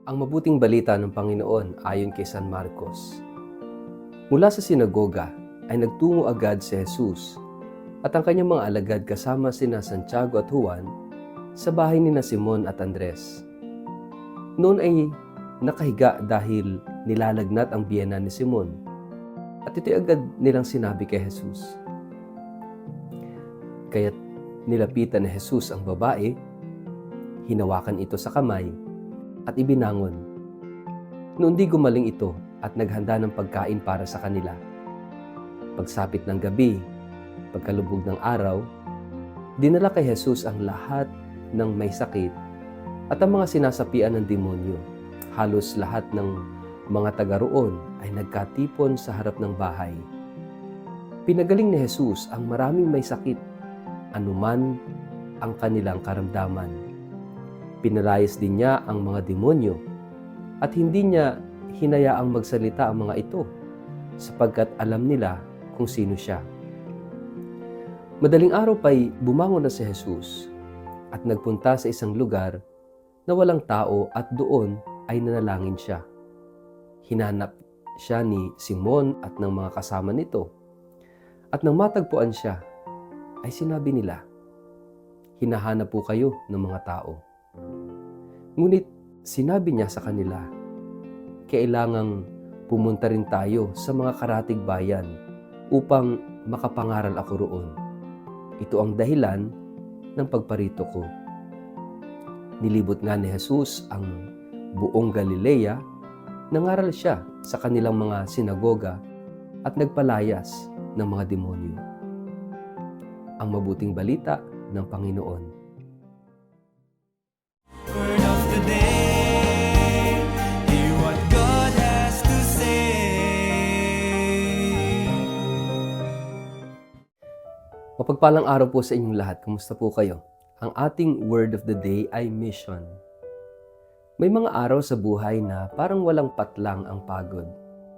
Ang mabuting balita ng Panginoon ayon kay San Marcos. Mula sa sinagoga ay nagtungo agad si Jesus at ang kanyang mga alagad kasama sina Santiago at Juan sa bahay ni Simon at Andres. Noon ay nakahiga dahil nilalagnat ang biyena ni Simon at ito'y agad nilang sinabi kay Jesus. Kaya't nilapitan ni Jesus ang babae, hinawakan ito sa kamay at ibinangon. Noon di gumaling ito at naghanda ng pagkain para sa kanila. Pagsapit ng gabi, pagkalubog ng araw, dinala kay Jesus ang lahat ng may sakit at ang mga sinasapian ng demonyo. Halos lahat ng mga taga roon ay nagkatipon sa harap ng bahay. Pinagaling ni Jesus ang maraming may sakit, anuman ang kanilang karamdaman. Pinalayas din niya ang mga demonyo at hindi niya hinayaang magsalita ang mga ito sapagkat alam nila kung sino siya. Madaling araw pa'y bumangon na si Jesus at nagpunta sa isang lugar na walang tao at doon ay nanalangin siya. Hinanap siya ni Simon at ng mga kasama nito at nang matagpuan siya ay sinabi nila, "Hinahanap po kayo ng mga tao." Ngunit sinabi niya sa kanila, kailangang pumunta rin tayo sa mga karatig bayan upang makapangaral ako roon. Ito ang dahilan ng pagparito ko. Nilibot nga ni Jesus ang buong Galilea, nangaral siya sa kanilang mga sinagoga at nagpalayas ng mga demonyo. Ang mabuting balita ng Panginoon. Word of the day, hear what God has to say. Mapagpalang araw po sa inyong lahat. Kumusta po kayo? Ang ating word of the day ay mission. May mga araw sa buhay na parang walang patlang ang pagod.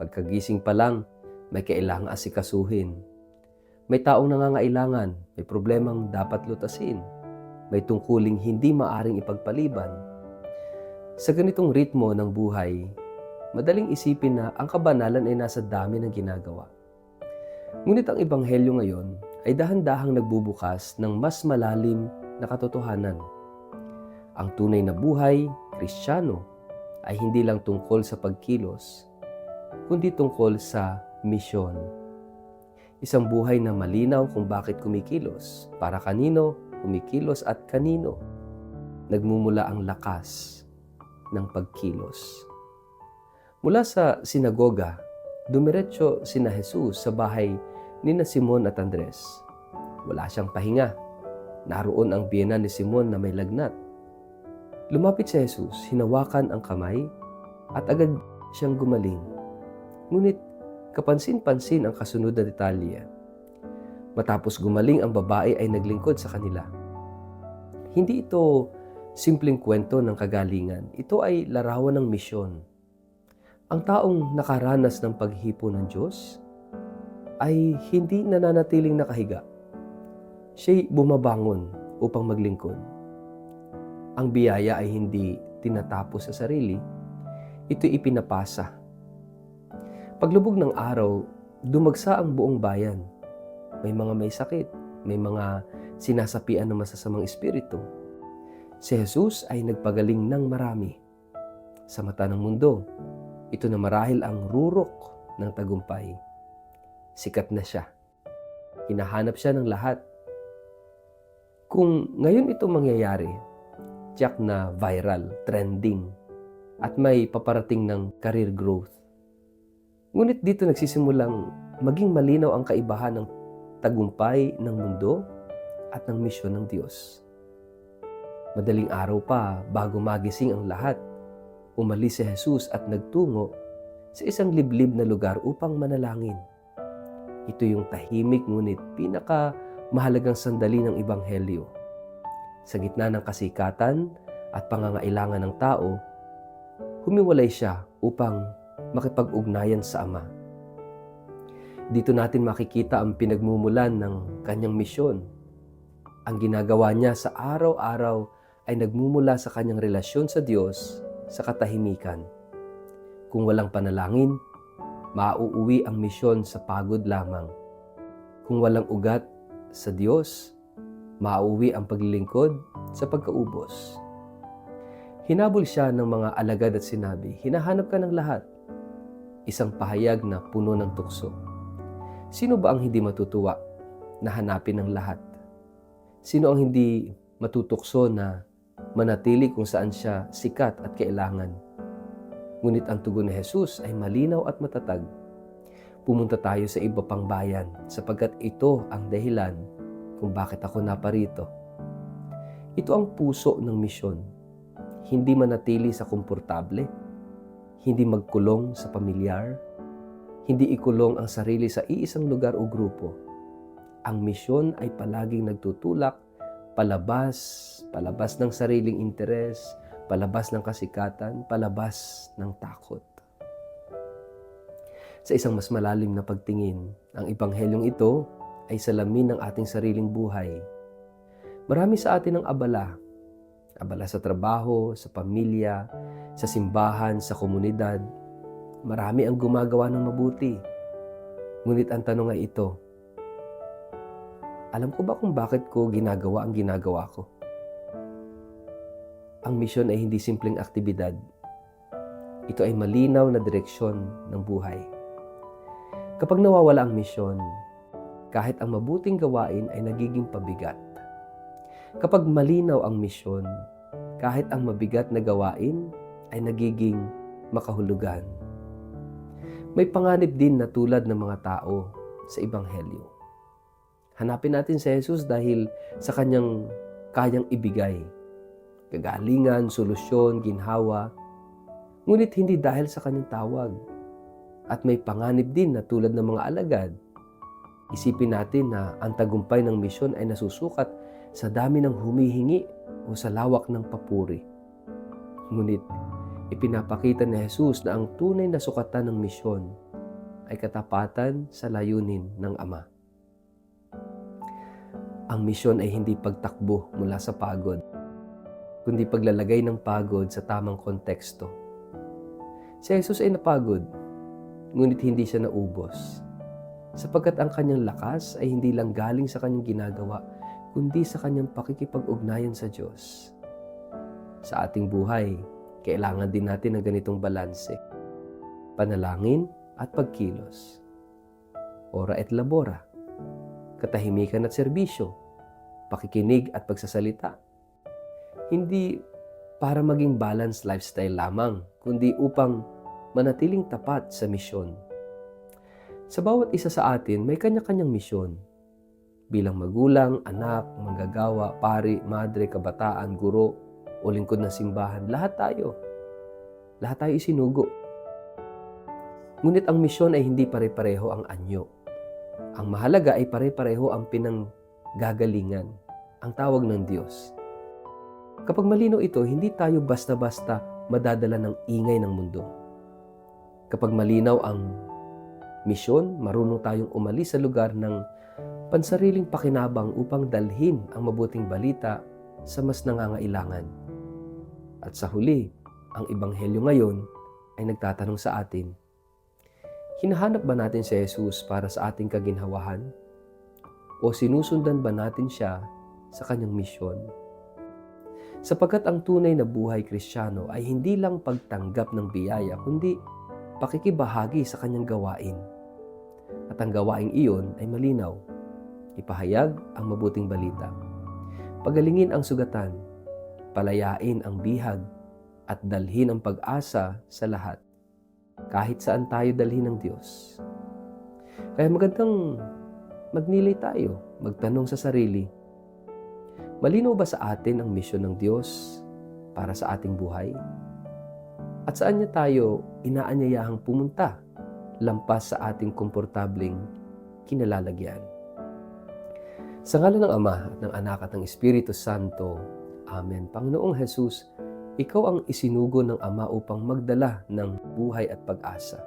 Pagkagising pa lang, may kailangang asikasuhin. May taong nangangailangan, may problemang dapat lutasin. May tungkuling hindi maaring ipagpaliban. Sa ganitong ritmo ng buhay, madaling isipin na ang kabanalan ay nasa dami ng ginagawa. Ngunit ang Ebanghelyo ngayon ay dahan-dahang nagbubukas ng mas malalim na katotohanan. Ang tunay na buhay, Kristiyano, ay hindi lang tungkol sa pagkilos, kundi tungkol sa misyon. Isang buhay na malinaw kung bakit kumikilos, para kanino, kumikilos at kanino. Nagmumula ang lakas ng pagkilos. Mula sa sinagoga, dumiretso sina Jesus sa bahay ni Simon at Andres. Wala siyang pahinga. Naroon ang biyena ni Simon na may lagnat. Lumapit si Jesus, hinawakan ang kamay at agad siyang gumaling. Ngunit kapansin-pansin ang kasunod na detalye. Matapos gumaling ang babae ay naglingkod sa kanila. Hindi ito simpleng kwento ng kagalingan. Ito ay larawan ng misyon. Ang taong nakaranas ng paghipo ng Diyos ay hindi nananatiling nakahiga. Siya'y bumabangon upang maglingkod. Ang biyaya ay hindi tinatapos sa sarili. Ito'y ipinapasa. Paglubog ng araw, dumagsa ang buong bayan. May mga may sakit, may mga sinasapian ng masasamang espiritu. Si Jesus ay nagpagaling ng marami. Sa mata ng mundo, ito na marahil ang rurok ng tagumpay. Sikat na siya. Hinahanap siya ng lahat. Kung ngayon ito mangyayari, tiyak na viral, trending, at may paparating ng career growth. Ngunit dito nagsisimulang maging malinaw ang kaibahan ng tagumpay ng mundo at ng misyon ng Diyos. Madaling araw pa bago magising ang lahat, umalis si Jesus at nagtungo sa isang liblib na lugar upang manalangin. Ito yung tahimik ngunit pinakamahalagang sandali ng Ebanghelyo. Sa gitna ng kasikatan at pangangailangan ng tao, humiwalay siya upang makipag-ugnayan sa Ama. Dito natin makikita ang pinagmumulan ng kanyang misyon. Ang ginagawa niya sa araw-araw ay nagmumula sa kanyang relasyon sa Diyos sa katahimikan. Kung walang panalangin, mauuwi ang misyon sa pagod lamang. Kung walang ugat sa Diyos, mauuwi ang paglilingkod sa pagkaubos. Hinabol siya ng mga alagad at sinabi, "Hinahanap ka ng lahat." Isang pahayag na puno ng tukso. Sino ba ang hindi matutuwa na hanapin ng lahat? Sino ang hindi matutukso na manatili kung saan siya sikat at kailangan? Ngunit ang tugon ni Jesus ay malinaw at matatag. Pumunta tayo sa iba pang bayan sapagkat ito ang dahilan kung bakit ako naparito. Ito ang puso ng misyon. Hindi manatili sa komportable, hindi magkulong sa pamilyar, hindi ikulong ang sarili sa iisang lugar o grupo. Ang misyon ay palaging nagtutulak palabas ng sariling interes, palabas ng kasikatan, palabas ng takot. Sa isang mas malalim na pagtingin, ang ebanghelyong ito ay salamin ng ating sariling buhay. Marami sa atin ang abala sa trabaho, sa pamilya, sa simbahan, sa komunidad. Marami ang gumagawa ng mabuti. Ngunit ang tanong ay ito, alam ko ba kung bakit ko ginagawa ang ginagawa ko? Ang misyon ay hindi simpleng aktibidad. Ito ay malinaw na direksyon ng buhay. Kapag nawawala ang misyon, kahit ang mabuting gawain ay nagiging pabigat. Kapag malinaw ang misyon, kahit ang mabigat na gawain ay nagiging makahulugan. May panganib din na tulad ng mga tao sa Ebanghelyo. Hanapin natin si Jesus dahil sa kanyang kayang ibigay. Kagalingan, solusyon, ginhawa. Ngunit hindi dahil sa kanyang tawag. At may panganib din na tulad ng mga alagad. Isipin natin na ang tagumpay ng misyon ay nasusukat sa dami ng humihingi o sa lawak ng papuri. Ngunit ipinapakita ni Jesus na ang tunay na sukatan ng misyon ay katapatan sa layunin ng Ama. Ang misyon ay hindi pagtakbo mula sa pagod, kundi paglalagay ng pagod sa tamang konteksto. Si Jesus ay napagod, ngunit hindi siya naubos, sapagkat ang kanyang lakas ay hindi lang galing sa kanyang ginagawa, kundi sa kanyang pakikipag-ugnayan sa Diyos. Sa ating buhay, kailangan din natin ng ganitong balanse. Panalangin at pagkilos. Ora et labora. Katahimikan at serbisyo. Pakikinig at pagsasalita. Hindi para maging balanced lifestyle lamang, kundi upang manatiling tapat sa misyon. Sa bawat isa sa atin, may kanya-kanyang misyon. Bilang magulang, anak, manggagawa, pari, madre, kabataan, guro, o lingkod ng simbahan, lahat tayo isinugo. Ngunit ang misyon ay hindi pare-pareho ang anyo. Ang mahalaga ay pare-pareho ang pinanggagalingan, ang tawag ng Diyos. Kapag malinaw ito, hindi tayo basta-basta madadala ng ingay ng mundo. Kapag malinaw ang misyon, marunong tayong umalis sa lugar ng pansariling pakinabang upang dalhin ang mabuting balita sa mas nangangailangan. At sa huli, ang Ebanghelyo ngayon ay nagtatanong sa atin, hinahanap ba natin si Jesus para sa ating kaginhawahan? O sinusundan ba natin siya sa kanyang misyon? Sapagkat ang tunay na buhay Kristiyano ay hindi lang pagtanggap ng biyaya, kundi pakikibahagi sa kanyang gawain. At ang gawaing iyon ay malinaw. Ipahayag ang mabuting balita. Pagalingin ang sugatan, palayain ang bihag, at dalhin ang pag-asa sa lahat. Kahit saan tayo dalhin ng Diyos. Kaya magandang magnilay tayo, magtanong sa sarili, malinaw ba sa atin ang misyon ng Diyos para sa ating buhay? At saan niya tayo inaanyayahang pumunta lampas sa ating komportableng kinalalagyan? Sa ngalan ng Ama at ng Anak at ng Espiritu Santo. Amen. Panginoong Jesus, Ikaw ang isinugo ng Ama upang magdala ng buhay at pag-asa.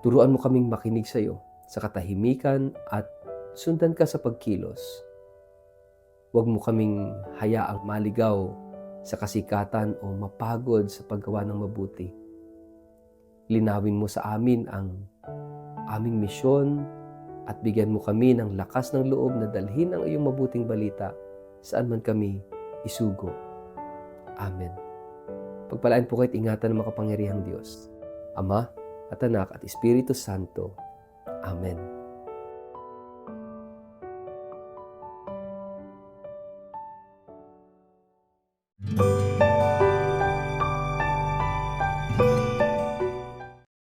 Turuan mo kaming makinig sa iyo sa katahimikan at sundan ka sa pagkilos. Huwag mo kaming hayaang maligaw sa kasikatan o mapagod sa paggawa ng mabuti. Linawin mo sa amin ang aming misyon at bigyan mo kami ng lakas ng loob na dalhin ang iyong mabuting balita saan man kami isugo. Amen. Pagpalain po kayo't ingatan ng makapangyarihang Diyos, Ama at Anak at Espiritu Santo. Amen.